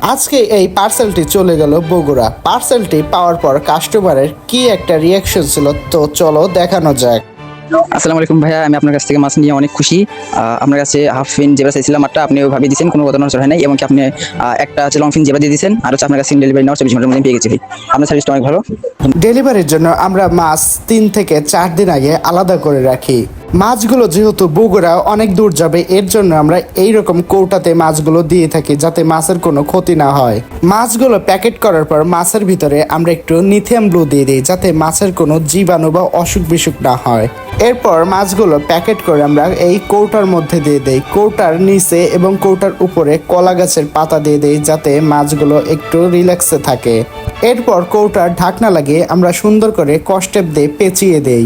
আজকে এই পার্সেলটি চলে গেল বগুড়া। পার্সেলটি পাওয়ার পর কাস্টমারের কি একটা রিয়াকশন ছিল, তো চলো দেখানো যাক। আসসালামু আলাইকুম ভাইয়া, আমি আপনার কাছ থেকে মাছ নিয়ে অনেক খুশি। আপনার কাছে হাফ ফিন জেবা চাইছিলাম, আটটা আপনি ওইভাবে দিয়েছেন, কোনো কথা নষ্ট হয় নাই, এবং কি আপনি একটা হচ্ছে লং ফিন জেবা দিয়ে দিয়েছেন, আর হচ্ছে আপনার কাছে ডেলিভারি নেওয়ার 24 ঘন্টার মধ্যে পেয়ে গেছি ভাই। আপনার সার্ভিসটা অনেক ভালো। ডেলিভারির জন্য আমরা মাছ 3 থেকে 4 দিন আগে আলাদা করে রাখি। মাছগুলো যেহেতু বগুড়া অনেক দূর যাবে, এর জন্য আমরা এইরকম কৌটাতে মাছগুলো দিয়ে থাকি যাতে মাছের কোনো ক্ষতি না হয়। মাছগুলো প্যাকেট করার পর মাছের ভিতরে আমরা একটু লিথিয়াম ব্লু দিয়ে দিই যাতে মাছের কোনো জীবাণু বা অসুখ বিসুখ না হয়। এরপর মাছগুলো প্যাকেট করে আমরা এই কৌটার মধ্যে দিয়ে দেই। কৌটার নিচে এবং কৌটার উপরে কলা গাছের পাতা দিয়ে দেই যাতে মাছগুলো একটু রিল্যাক্সে থাকে। এরপর কৌটার ঢাকনা লাগিয়ে আমরা সুন্দর করে কস্টেপ দিয়ে পেঁচিয়ে দেই।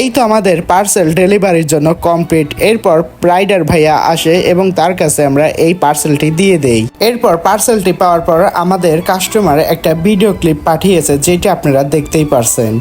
এই তো আমাদের পার্সেল ডেলিভারির জন্য কমপ্লিট। এরপর রাইডার ভাইয়া আসে এবং তার কাছে আমরা এই পার্সেলটি দিয়ে দেই। এরপর পার্সেলটি পাওয়ার পর আমাদের কাস্টমার একটা ভিডিও ক্লিপ পাঠিয়েছে, যেটা আপনারা দেখতেই পারছেন।